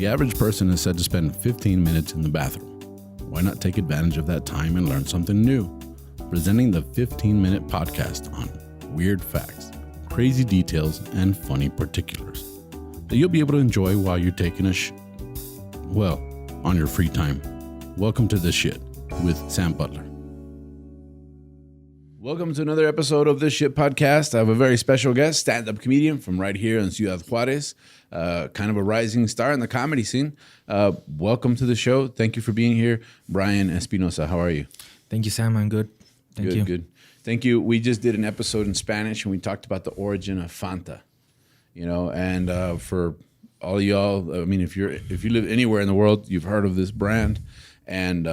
The average person is said to spend 15 minutes in the bathroom. Why not take advantage of that time and learn something new? Presenting the 15-minute podcast on weird facts, crazy details, and funny particulars that you'll be able to enjoy while you're taking a on your free time. Welcome to This Shit with Sam Butler. Welcome to another episode of This Shit Podcast. I have a very special guest, stand-up comedian from right here in Ciudad Juarez, kind of a rising star in the comedy scene. Welcome to the show. Thank you for being here. Bryan Espinoza, how are you? Thank you, Sam. I'm good. Thank you. Good. Thank you. We just did an episode in Spanish, and we talked about the origin of Fanta. You know, and for all of y'all, I mean, if you live anywhere in the world, you've heard of this brand. And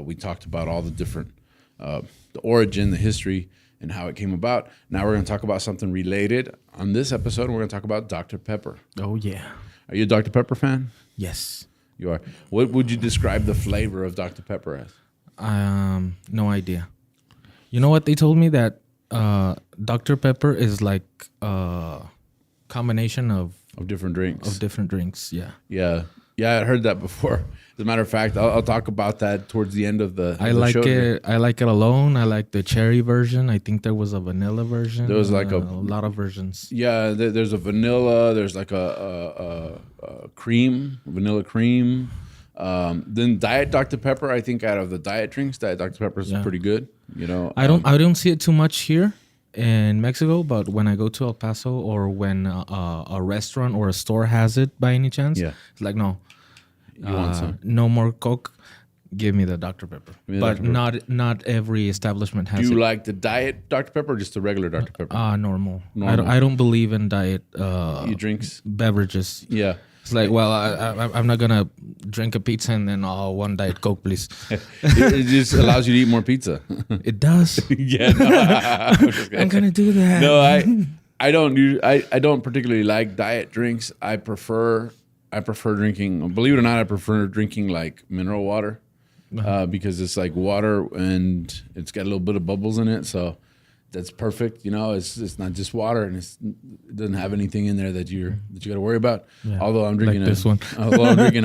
we talked about all the different, the origin, the history, and how it came about. Now we're going to talk about something related. On this episode, we're going to talk about Dr. Pepper. Oh, yeah. Are you a Dr. Pepper fan? Yes. You are. What would you describe the flavor of Dr. Pepper as? No idea. You know what? They told me that Dr. Pepper is like a combination of different drinks. Yeah. Yeah, I heard that before. As a matter of fact, I'll talk about that towards the end of the show. I like it alone. I like the cherry version. I think there was a vanilla version. There was like a lot of versions. Yeah, there's a vanilla. There's like a cream, vanilla cream. Then Diet Dr. Pepper. I think out of the diet drinks, Diet Dr. Pepper is pretty good. You know, I don't see it too much here in Mexico, but when I go to El Paso or when a restaurant or a store has it by any chance, it's like no. You want some? No more Coke. Give me the Dr. Pepper. But not every establishment has it. Do you like the Diet Dr. Pepper or just the regular Dr. Pepper? Normal. I don't believe in diet drinks? Beverages. Yeah. It's like, well, I'm not going to drink a pizza and then one Diet Coke, please. It just allows you to eat more pizza. It does. Yeah. No, I'm going to do that. No, I don't particularly like diet drinks. I prefer drinking, believe it or not, I prefer drinking like mineral water because it's like water and it's got a little bit of bubbles in it. So that's perfect. You know, it's not just water and it doesn't have anything in there that you got to worry about. Yeah. Although I'm drinking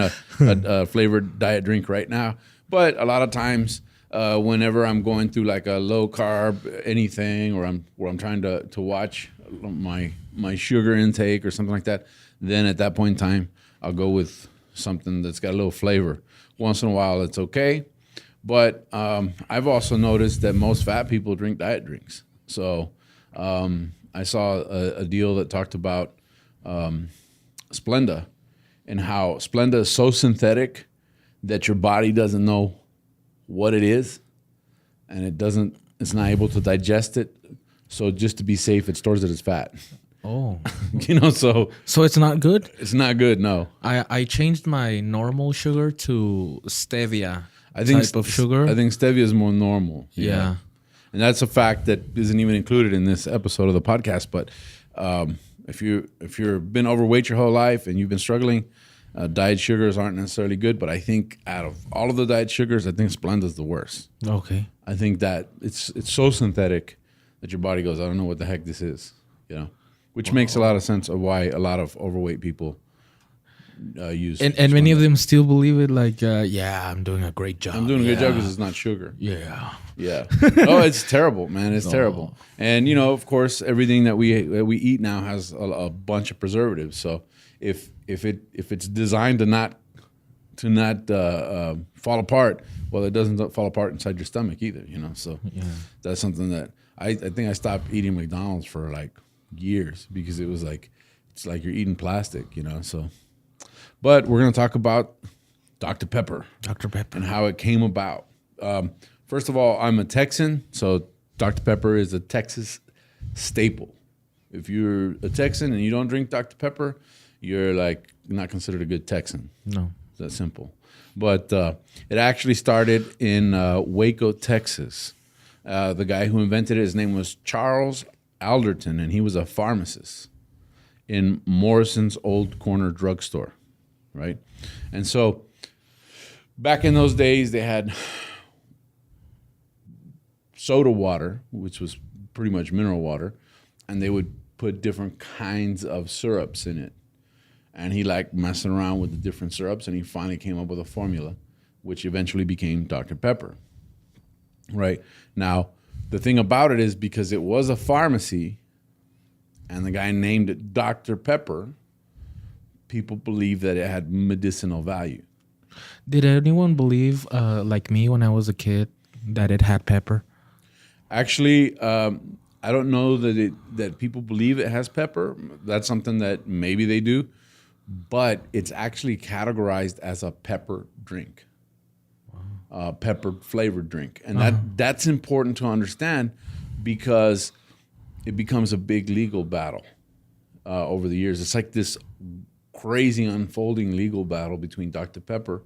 a flavored diet drink right now. But a lot of times whenever I'm going through like a low carb anything or I'm trying to watch my sugar intake or something like that, then at that point in time, I'll go with something that's got a little flavor. Once in a while, it's okay. But I've also noticed that most fat people drink diet drinks. So I saw a deal that talked about Splenda and how Splenda is so synthetic that your body doesn't know what it is, and it's not able to digest it. So just to be safe, it stores it as fat. Oh, you know, so it's not good. It's not good. No, I changed my normal sugar to stevia. Type of sugar. I think stevia is more normal. Yeah, and that's a fact that isn't even included in this episode of the podcast. But if you've been overweight your whole life and you've been struggling, diet sugars aren't necessarily good. But I think out of all of the diet sugars, I think Splenda's the worst. Okay. I think that it's so synthetic that your body goes, I don't know what the heck this is. You know. Which makes a lot of sense of why a lot of overweight people use. And many of them still believe it. Like, I'm doing a great job. I'm doing a good job because it's not sugar. Yeah. Oh, it's terrible, man. It's terrible. And you know, of course, everything that we eat now has a bunch of preservatives. So if it's designed to not fall apart, well, it doesn't fall apart inside your stomach either. You know, so that's something that I think I stopped eating McDonald's for like years because it's like you're eating plastic, you know. So, but we're gonna talk about Dr. Pepper, and how it came about. First of all, I'm a Texan, so Dr. Pepper is a Texas staple. If you're a Texan and you don't drink Dr. Pepper, you're like not considered a good Texan. No, it's that simple. But it actually started in Waco, Texas. The guy who invented it, his name was Charles Alderton, and he was a pharmacist in Morrison's Old Corner Drugstore, right? And so back in those days, they had soda water, which was pretty much mineral water, and they would put different kinds of syrups in it. And he liked messing around with the different syrups, and he finally came up with a formula, which eventually became Dr. Pepper. Right? Now, the thing about it is because it was a pharmacy and the guy named it Dr. Pepper, people believe that it had medicinal value. Did anyone believe, like me when I was a kid, that it had pepper? Actually, I don't know that people believe it has pepper. That's something that maybe they do. But it's actually categorized as a pepper drink. Pepper flavored drink. And that's important to understand because it becomes a big legal battle over the years. It's like this crazy unfolding legal battle between Dr. Pepper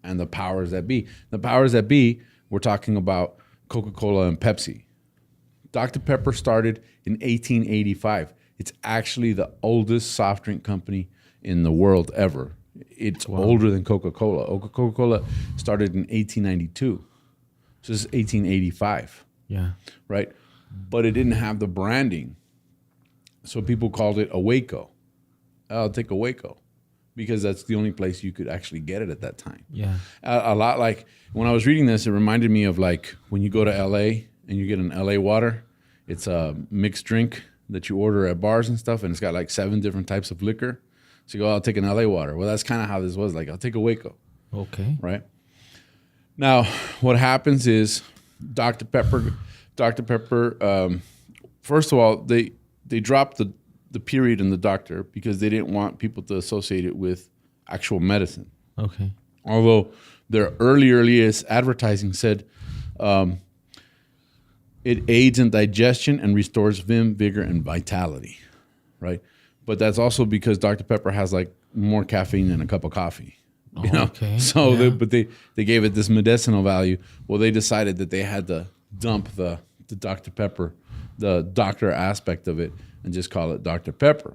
and the powers that be. The powers that be, we're talking about Coca-Cola and Pepsi. Dr. Pepper started in 1885. It's actually the oldest soft drink company in the world ever. It's older than Coca-Cola. Coca-Cola started in 1892. So this is 1885. Yeah. Right? But it didn't have the branding. So people called it a Waco. I'll take a Waco. Because that's the only place you could actually get it at that time. Yeah. A lot like, when I was reading this, it reminded me of like when you go to LA and you get an LA water. It's a mixed drink that you order at bars and stuff, and it's got like 7 different types of liquor. So you go, I'll take an LA water. Well, that's kind of how this was. Like, I'll take a Waco. Okay. Right? Now, what happens is Dr. Pepper, first of all, they dropped the period in the doctor because they didn't want people to associate it with actual medicine. Okay. Although their earliest advertising said it aids in digestion and restores vim, vigor, and vitality, right? But that's also because Dr. Pepper has like more caffeine than a cup of coffee. You know? Okay. So, yeah. they gave it this medicinal value. Well, they decided that they had to dump the Dr. Pepper, the doctor aspect of it, and just call it Dr. Pepper.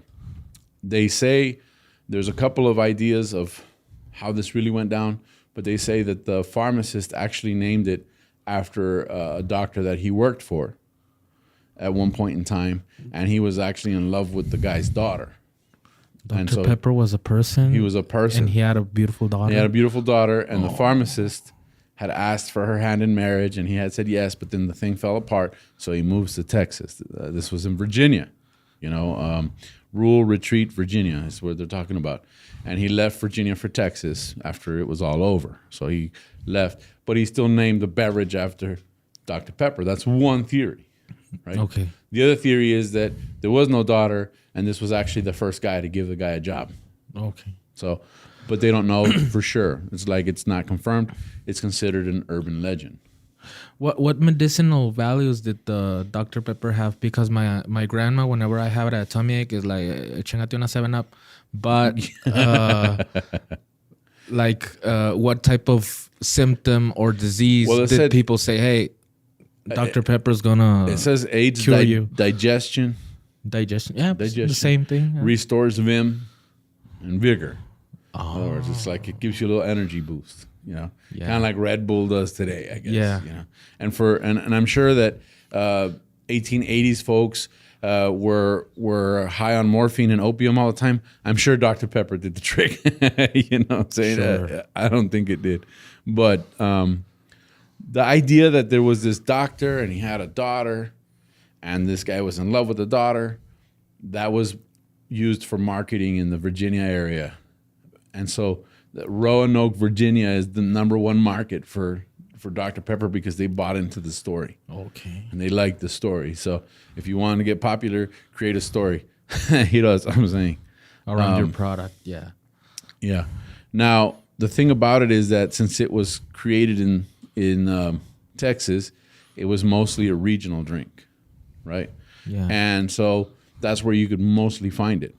They say there's a couple of ideas of how this really went down, but they say that the pharmacist actually named it after a doctor that he worked for at one point in time, and he was actually in love with the guy's daughter. Dr. Pepper was a person? He was a person. And he had a beautiful daughter? He had a beautiful daughter, and the pharmacist had asked for her hand in marriage, and he had said yes, but then the thing fell apart, so he moves to Texas. This was in Virginia, rural retreat, Virginia is what they're talking about. And he left Virginia for Texas after it was all over. So he left, but he still named the beverage after Dr. Pepper. That's one theory, right? Okay. The other theory is that there was no daughter, and this was actually the first guy to give the guy a job. Okay. So, but they don't know for sure. It's like it's not confirmed. It's considered an urban legend. What medicinal values did the Dr. Pepper have? Because my grandma, whenever I have a tummy ache, is like, chingate una 7-Up. But what type of symptom or disease did people say, hey, Dr. Pepper's gonna it says aids cure you? Digestion. Digestion. Yeah, digestion. The same thing. Yeah. Restores vim and vigor. In other words, it's like it gives you a little energy boost. Kind of like Red Bull does today, I guess. Yeah. And I'm sure that 1880s folks were high on morphine and opium all the time. I'm sure Dr. Pepper did the trick. You know what I'm saying? Sure. I don't think it did. But the idea that there was this doctor and he had a daughter and this guy was in love with the daughter, that was used for marketing in the Virginia area. And so Roanoke, Virginia is the #1 market for Dr. Pepper because they bought into the story. Okay. And they liked the story. So if you want to get popular, create a story. That's what I'm saying. Around your product, yeah. Yeah. Now, the thing about it is that since it was created in Texas, it was mostly a regional drink, right? Yeah. And so that's where you could mostly find it.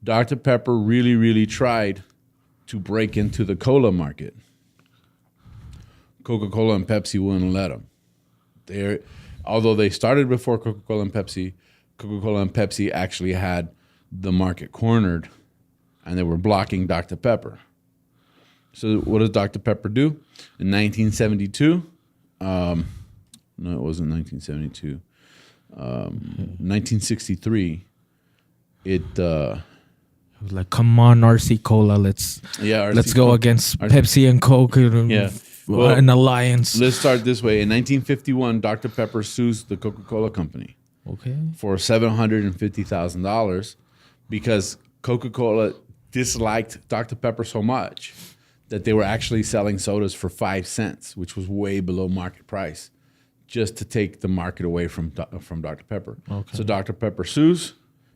Dr. Pepper really, really tried to break into the cola market. Coca-Cola and Pepsi wouldn't let them. Although they started before Coca-Cola and Pepsi actually had the market cornered, and they were blocking Dr. Pepper. So what does Dr. Pepper do? In 1972, no, it wasn't 1972. 1963, it It was like, come on, RC Cola, let's go against Pepsi and Coke. An alliance. Let's start this way. In 1951, Dr. Pepper sues the Coca-Cola Company. Okay. For $750,000 because Coca-Cola disliked Dr. Pepper so much that they were actually selling sodas for 5 cents, which was way below market price, just to take the market away from Dr. Pepper. Okay. So Dr. Pepper sues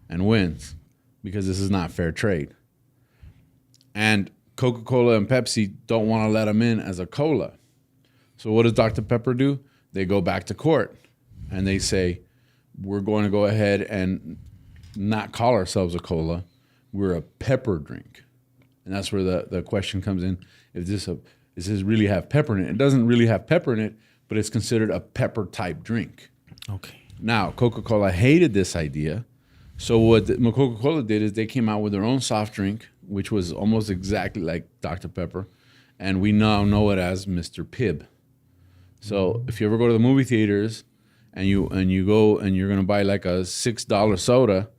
and wins because this is not fair trade. And Coca-Cola and Pepsi don't want to let them in as a cola. So what does Dr. Pepper do? They go back to court and they say, we're going to go ahead and not call ourselves a cola. We're a pepper drink. And that's where the question comes in. Does this really have pepper in it? It doesn't really have pepper in it, but it's considered a pepper type drink. Okay. Now, Coca-Cola hated this idea. So what Coca-Cola did is they came out with their own soft drink, which was almost exactly like Dr. Pepper. And we now know it as Mr. Pibb. So if you ever go to the movie theaters and you go and you're gonna buy like a $6 soda,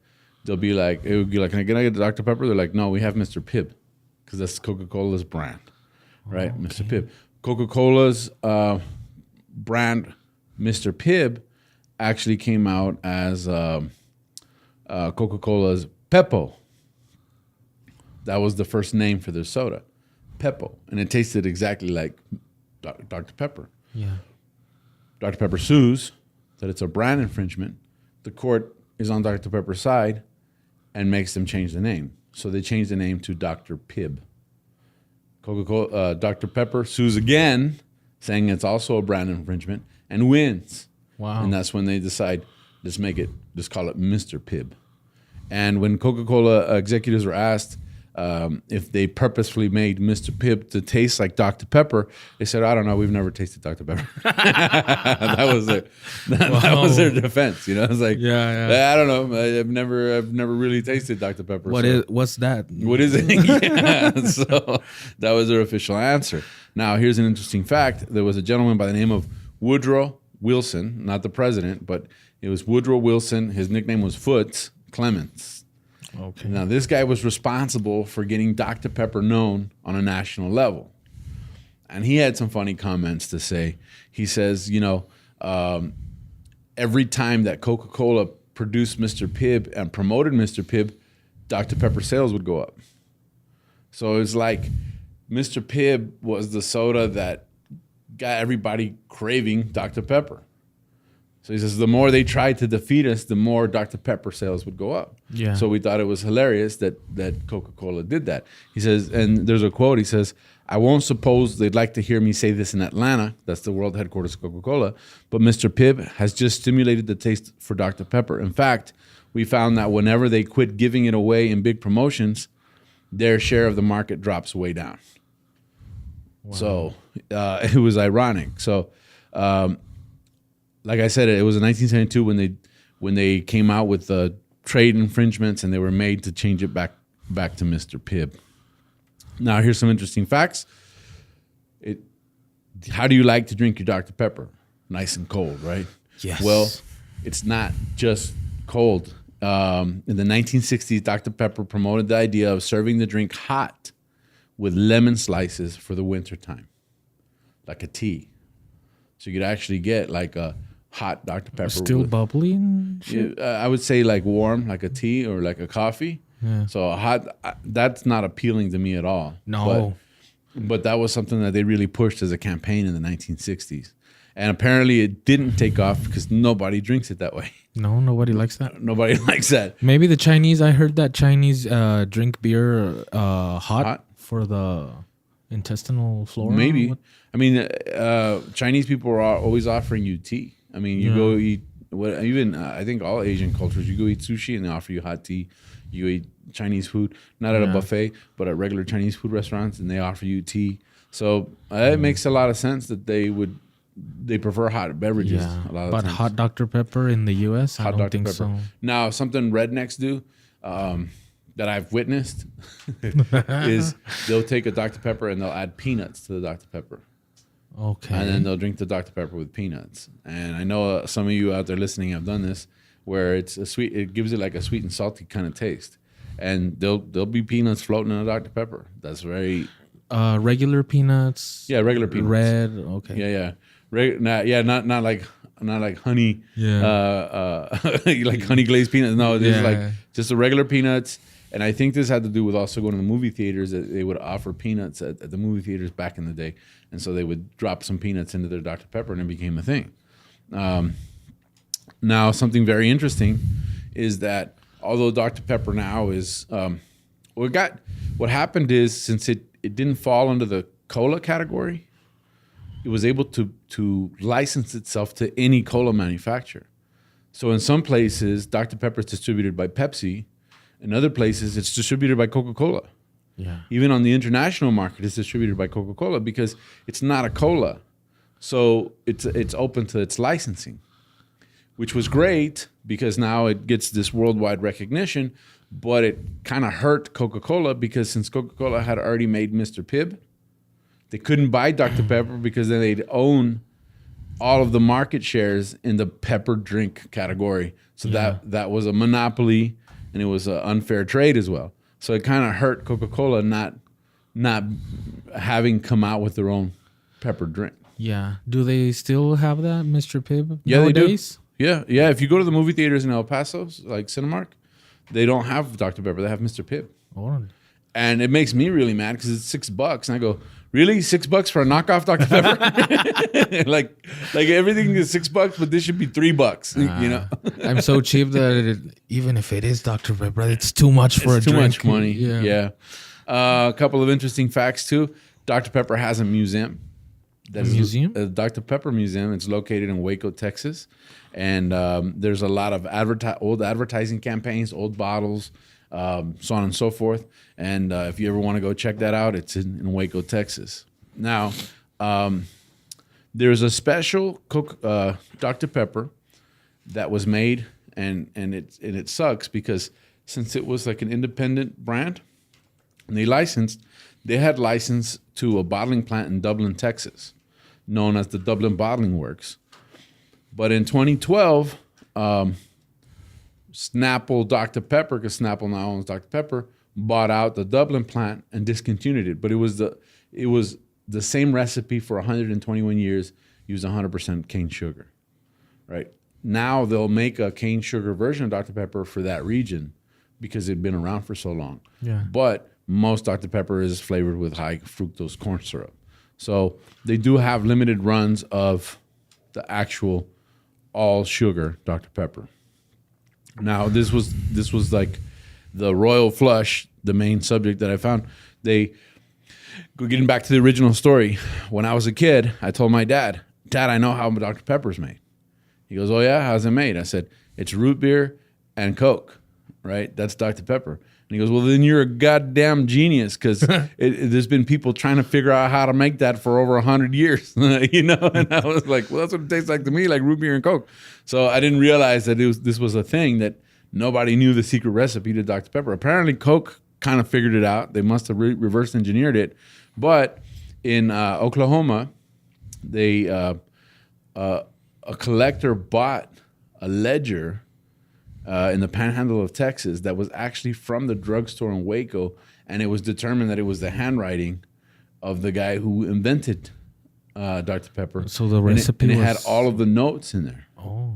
it would be like, can I get Dr. Pepper? They're like, no, we have Mr. Pibb, because that's Coca-Cola's brand, right? Okay. Mr. Pibb. Coca-Cola's brand, Mr. Pibb, actually came out as Coca-Cola's Peppo. That was the first name for their soda, Peppo, and it tasted exactly like Dr. Pepper. Yeah. Dr. Pepper sues that it's a brand infringement. The court is on Dr. Pepper's side and makes them change the name. So they changed the name to Dr. Pibb. Dr. Pepper sues again, saying it's also a brand infringement, and wins. Wow. And that's when they decide, let's call it Mr. Pibb. And when Coca-Cola executives were asked if they purposefully made Mr. Pibb to taste like Dr. Pepper, they said, I don't know, we've never tasted Dr. Pepper. that was their defense, you know. It's like, I don't know, I've never really tasted Dr. Pepper. What's that? What is it? Yeah. So that was their official answer. Now, here's an interesting fact. There was a gentleman by the name of Woodrow Wilson, not the president, but it was Woodrow Wilson. His nickname was Foots Clements. Okay. Now, this guy was responsible for getting Dr. Pepper known on a national level. And he had some funny comments to say. He says, every time that Coca-Cola produced Mr. Pibb and promoted Mr. Pibb, Dr. Pepper sales would go up. So it's like Mr. Pibb was the soda that got everybody craving Dr. Pepper. So he says, the more they tried to defeat us, the more Dr. Pepper sales would go up. Yeah. So we thought it was hilarious that Coca-Cola did that. He says, and there's a quote, he says, I won't suppose they'd like to hear me say this in Atlanta, that's the world headquarters of Coca-Cola, but Mr. Pibb has just stimulated the taste for Dr. Pepper. In fact, we found that whenever they quit giving it away in big promotions, their share of the market drops way down. Wow. So it was ironic. So, like I said, it was in 1972 when they came out with the trade infringements, and they were made to change it back to Mr. Pibb. Now, here's some interesting facts. How do you like to drink your Dr. Pepper? Nice and cold, right? Yes. Well, it's not just cold. In the 1960s, Dr. Pepper promoted the idea of serving the drink hot with lemon slices for the wintertime, like a tea. So you could actually get like a hot Dr. Pepper. Still bubbly and shit? I would say like warm, like a tea or like a coffee. Yeah. So hot, that's not appealing to me at all. No. But that was something that they really pushed as a campaign in the 1960s. And apparently it didn't take off because nobody drinks it that way. No, nobody likes that. Nobody likes that. Maybe the Chinese, I heard that Chinese drink beer hot for the intestinal flora. Maybe. I mean, Chinese people are always offering you tea. I mean, you go eat, I think all Asian cultures, you go eat sushi and they offer you hot tea. You eat Chinese food, not at a buffet, but at regular Chinese food restaurants, and they offer you tea. So it makes a lot of sense that they prefer hot beverages. Yeah. A lot of but times. hot Dr. Pepper in the U.S., I don't think so. Now, something rednecks do that I've witnessed is they'll take a Dr. Pepper and they'll add peanuts to the Dr. Pepper. Okay. And then they'll drink the Dr. Pepper with peanuts. And I know some of you out there listening have done this, where it's a sweet. It gives it like a sweet and salty kind of taste. and there'll be peanuts floating in a Dr. Pepper. That's very regular peanuts. Yeah, regular peanuts. Red. Okay. Not like honey. Yeah. Like honey glazed peanuts. No, this is like just the regular peanuts. And I think this had to do with also going to the movie theaters. That they would offer peanuts at the movie theaters back in the day, and so they would drop some peanuts into their Dr. Pepper, and it became a thing. Now, something very interesting is that although Dr. Pepper now is, what happened is, since it didn't fall under the cola category, it was able to license itself to any cola manufacturer. So in some places, Dr. Pepper is distributed by Pepsi. In other places, it's distributed by Coca-Cola. Yeah. Even on the international market, it's distributed by Coca-Cola because it's not a cola. So it's open to its licensing, which was great because now it gets this worldwide recognition, but it kind of hurt Coca-Cola because since Coca-Cola had already made Mr. Pibb, they couldn't buy Dr. Pepper because then they'd own all of the market shares in the pepper drink category. So that was a monopoly, and it was an unfair trade as well. So it kind of hurt Coca-Cola not having come out with their own pepper drink. Yeah. Do they still have that, Mr. Pibb? Yeah, nowadays? They do. Yeah. If you go to the movie theaters in El Paso, like Cinemark, they don't have Dr. Pepper. They have Mr. Pibb. Oh. And it makes me really mad because it's $6. And I go, really? $6 for a knockoff Dr. Pepper? like everything is $6, but this should be $3, you know? I'm so cheap that even if it is Dr. Pepper, it's too much for a drink. Too much money. Yeah. A couple of interesting facts, too. Dr. Pepper has a museum. Museum? A Dr. Pepper Museum. It's located in Waco, Texas. And there's a lot of old advertising campaigns, old bottles, so on and so forth. And if you ever want to go check that out, it's in Waco, Texas. Now, there's a special Dr. Pepper that was made, and it sucks because since it was like an independent brand, and they had license to a bottling plant in Dublin, Texas, known as the Dublin Bottling Works. But in 2012, Snapple Dr. Pepper, because Snapple now owns Dr. Pepper, bought out the Dublin plant and discontinued it. But it was the same recipe for 121 years, used 100% cane sugar, right? Now they'll make a cane sugar version of Dr. Pepper for that region because it'd been around for so long. Yeah. But most Dr. Pepper is flavored with high fructose corn syrup. So they do have limited runs of the actual all sugar Dr. Pepper. Now this was like the royal flush, the main subject that I found. Getting back to the original story, when I was a kid, I told my dad, I know how Dr. Pepper's made. He goes, oh yeah, how's it made? I said, it's root beer and Coke, right? That's Dr. Pepper. And he goes, well, then you're a goddamn genius because there's been people trying to figure out how to make that for over 100 years, you know? And I was like, well, that's what it tastes like to me, like root beer and Coke. So I didn't realize that this was a thing that nobody knew the secret recipe to Dr. Pepper. Apparently, Coke kind of figured it out. They must have reverse engineered it. But in Oklahoma, a collector bought a ledger in the panhandle of Texas that was actually from the drugstore in Waco, and it was determined that it was the handwriting of the guy who invented Dr. Pepper. So the recipe and it had all of the notes in there. Oh.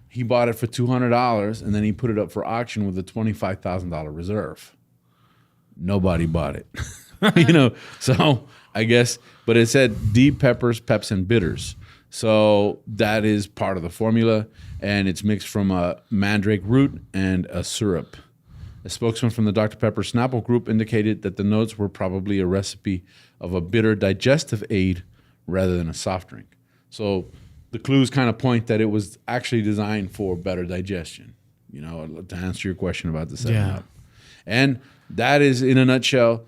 He bought it for $200, and then he put it up for auction with a $25,000 reserve. Nobody bought it, you know. So I guess, but it said deep peppers, peps, and bitters. So that is part of the formula, and it's mixed from a mandrake root and a syrup. A spokesman from the Dr. Pepper Snapple Group indicated that the notes were probably a recipe of a bitter digestive aid rather than a soft drink. So the clues kind of point that it was actually designed for better digestion, you know, to answer your question about the 7-Up. And that is, in a nutshell,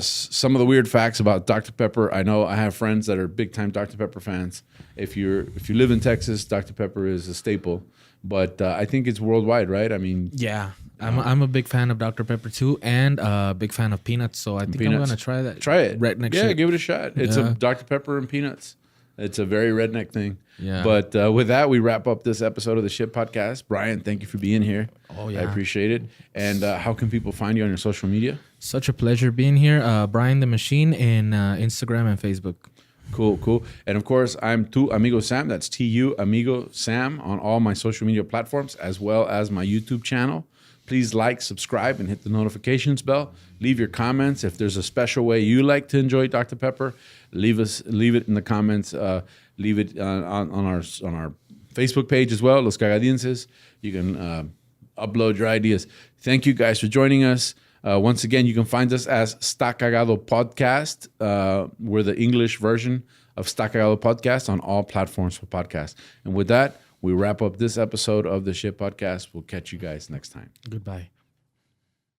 some of the weird facts about Dr. Pepper. I know I have friends that are big-time Dr. Pepper fans. If you live in Texas, Dr. Pepper is a staple. But I think it's worldwide, right? I mean, yeah, I'm a big fan of Dr. Pepper too, and a big fan of peanuts. So I think I'm gonna try that. Try it right next year. year. Give it a shot. It's a Dr. Pepper and peanuts. It's a very redneck thing. Yeah. But with that, we wrap up this episode of the Shit Podcast. Bryan, thank you for being here. Oh, yeah. I appreciate it. And how can people find you on your social media? Such a pleasure being here. Bryan the Machine in Instagram and Facebook. Cool. And of course, I'm Tu Amigo Sam. That's TU Amigo Sam on all my social media platforms, as well as my YouTube channel. Please like, subscribe, and hit the notifications bell. Leave your comments. If there's a special way you like to enjoy Dr. Pepper, leave it in the comments. Leave it on our Facebook page as well, Los Cagadienses. You can upload your ideas. Thank you guys for joining us. Once again, you can find us as Sta Cagado Podcast. We're the English version of Sta Cagado Podcast on all platforms for podcasts. And with that, we wrap up this episode of the Shit Podcast. We'll catch you guys next time. Goodbye.